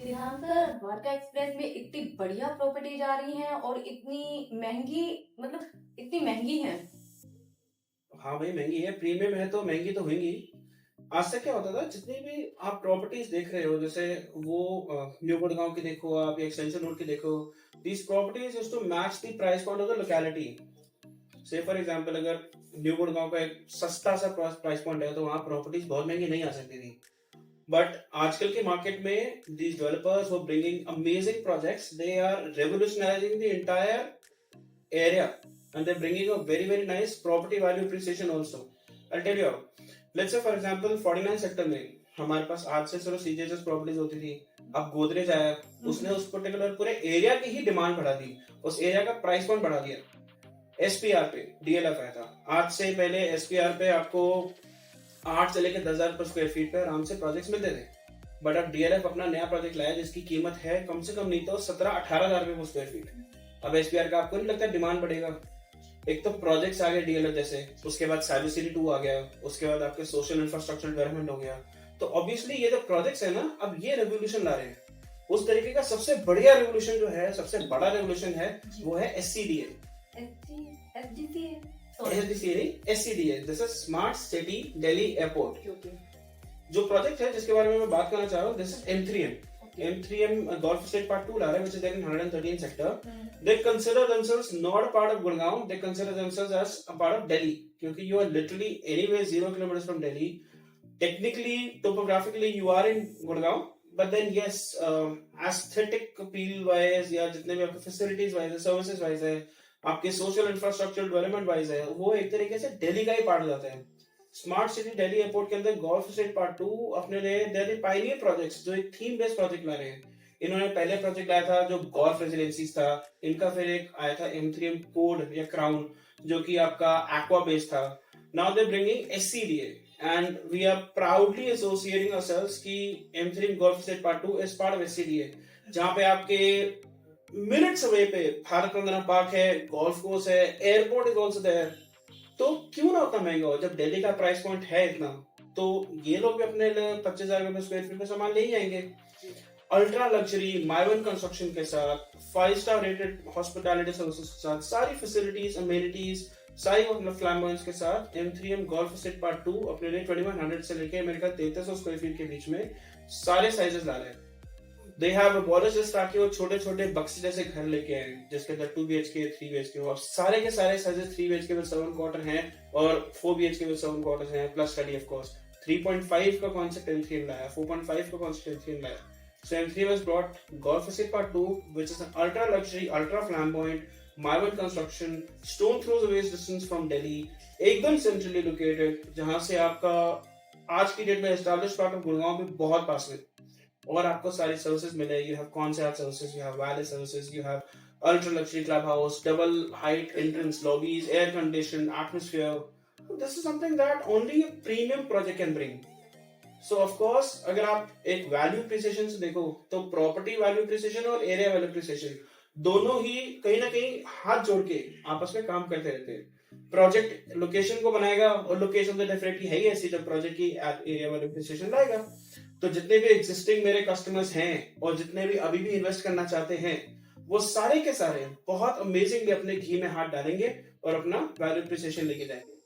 यहाँ पर द्वारका एक्सप्रेस में इतनी बढ़िया प्रॉपर्टीज आ रही हैं और इतनी महंगी, मतलब इतनी महंगी हैं। हाँ भाई, महंगी है, प्रीमियम है तो महंगी तो होंगी। आज तक क्या होता था, जितनी भी आप प्रॉपर्टीज देख रहे हो, जैसे वो न्यू गुड़गांव की देखो आप, या एक्सटेंशन रोड की देखो, these properties used to match the price point of the locality. Say for example, अगर न्यू गुड़गांव का एक सस्ता सा प्राइस पॉइंट है तो वहाँ प्रॉपर्टीज बहुत महंगी नहीं आ सकती थी। बट आजकल के मार्केट में दीज डेवलपर्स वो bringing amazing projects, they are revolutionising the entire area, and they're bringing a very very nice property value appreciation also. I'll tell you how. Let's say for example 49 sector में हमारे पास आज से चलो CGHS properties होती थी। अब गोदरेज आया, उसने उस पर्टिकुलर पूरे एरिया की ही डिमांड बढ़ा दी, उस एरिया का प्राइस पॉइंट बढ़ा दिया। एसपीआर पे डीएलएफ आया था, आज से पहले एसपीआर पे आपको 8 से लेकर 10,000 पर स्क्वायर फीट पे आराम से प्रोजेक्ट्स मिलते थे। बट अब डीएलएफ अपना नया प्रोजेक्ट लाया जिसकी कीमत है कम से कम नहीं तो 17-18,000 रुपए पर स्क्वायर फीट। अब एसपीआर का आपको नहीं लगता डिमांड बढ़ेगा? एक तो प्रोजेक्ट्स आ गए डीएलएफ जैसे, उसके बाद साइबर सिटी 2 आ गया, उसके बाद आपके सोशल इंफ्रास्ट्रक्चर डेवलपमेंट हो गया। तो ऑब्वियसली ये जो प्रोजेक्ट्स है ना, अब ये रेवोल्यूशन ला रहे हैं। उस तरीके का सबसे बढ़िया रेवोल्यूशन जो है, सबसे बड़ा रेवोल्यूशन है, वो है एससीडीए। एसडीसीए नहीं, SCDA, this is smart city Delhi airport. जो प्रोजेक्ट है जिसके बारे में मैं बात करना चाह रहा हूँ, this is M3M। M3M Golf Estate Part 2 ला रहा है, which is there in 113 sector. They consider themselves not a part of Gurgaon, they consider themselves as a part of Delhi, क्योंकि you are literally anyway 0 kilometers from Delhi. Technically, topographically, you are in Gurgaon, but then yes, aesthetic appeal wise या जितने भी आपके facilities wise है, services wise है, आपके social infrastructure development wise है, वो एक तरीके से दिल्ली का ही पार्ट हो जाता है। स्मार्ट सिटी दिल्ली एयरपोर्ट के अंदर गोल्फ स्टेट पार्ट 2 अपने लिए दिल्ली पायनियर प्रोजेक्ट्स, जो एक थीम बेस्ड प्रोजेक्ट ला रहे हैं। इन्होंने पहले प्रोजेक्ट लाया था जो गोल्फ रेजिडेंसीज था, इनका फिर एक आया था M3M कोड या क्राउन, जो कि आपका एक्वा बेस्ड था। Now they bringing SCDA and we are proudly associating ourselves कि M3M golf estate part 2 is part of SCDA, जहां पे आपके मिनट्स अवे पे भारत रंगना पार्क है, गोल्फ कोर्स है, एयरपोर्ट इज आल्सो देयर। तो क्यों ना उतना महंगा हो, जब दिल्ली का प्राइस पॉइंट है इतना, तो ये लोग भी अपने लिए 25,000 रुपए स्क्वायर फीट में सामान ले ही आएंगे। अल्ट्रा लग्जरी माइवन कंस्ट्रक्शन के साथ, 5 स्टार रेटेड हॉस्पिटैलिटी सर्विसेज के साथ, सारी फैसिलिटीज, अमेनिटीज, सारी मतलब फ्लैम्बॉयंस के साथ M3M गोल्फ एस्टेट पार्ट 2 अपने लिए 2100 से लेके मेरे ख्याल 3300 स्क्वायर फीट के बीच में सारे साइजेस ला रहे हैं। दे हैव बॉर्डर्स जस्ट, ताकि वो छोटे छोटे बक्से जैसे घर लेके आए जिसके अंदर 2 BHK 3 BHK और सारे के सारे साइजेस 3 BHK विद 7 क्वार्टर हैं और 4 BHK विद 7 क्वार्टर्स हैं, प्लस स्टडी ऑफ कोर्स। 3.5 का कॉन्सेप्ट M3M लाया, 4.5 का कॉन्सेप्ट M3M लाया। So M3M has brought Golf Estate Part 2, which is an ultra luxury, ultra flamboyant, Marble construction, stone throws away distance from Delhi, एकदम centrally located, जहां से आपका आज की डेट में established part of गुड़गांव भी बहुत पास में, और आपको सारी सर्विसेज मिले। You have concierge services, you have valet services, you have ultra luxury clubhouse, double height entrance lobbies, air conditioned atmosphere. This is something that only a premium project can bring. So of course अगर आप एक value appreciation से देखो तो property value appreciation और area value appreciation दोनों ही कहीं ना कहीं हाथ जोड़ के आपस में काम करते रहते हैं। प्रोजेक्ट लोकेशन को बनाएगा और लोकेशन तो डेफिनेटली है ही ऐसी जब प्रोजेक्ट की एरिया वैल्यू एप्रिसिएशन लाएगा। तो जितने भी एग्जिस्टिंग मेरे कस्टमर्स हैं और जितने भी अभी भी इन्वेस्ट करना चाहते हैं, वो सारे के सारे बहुत अमेजिंगली अपने घी में हाथ डालेंगे और अपना वैल्यू एप्रिसिएशन लेके जाएंगे।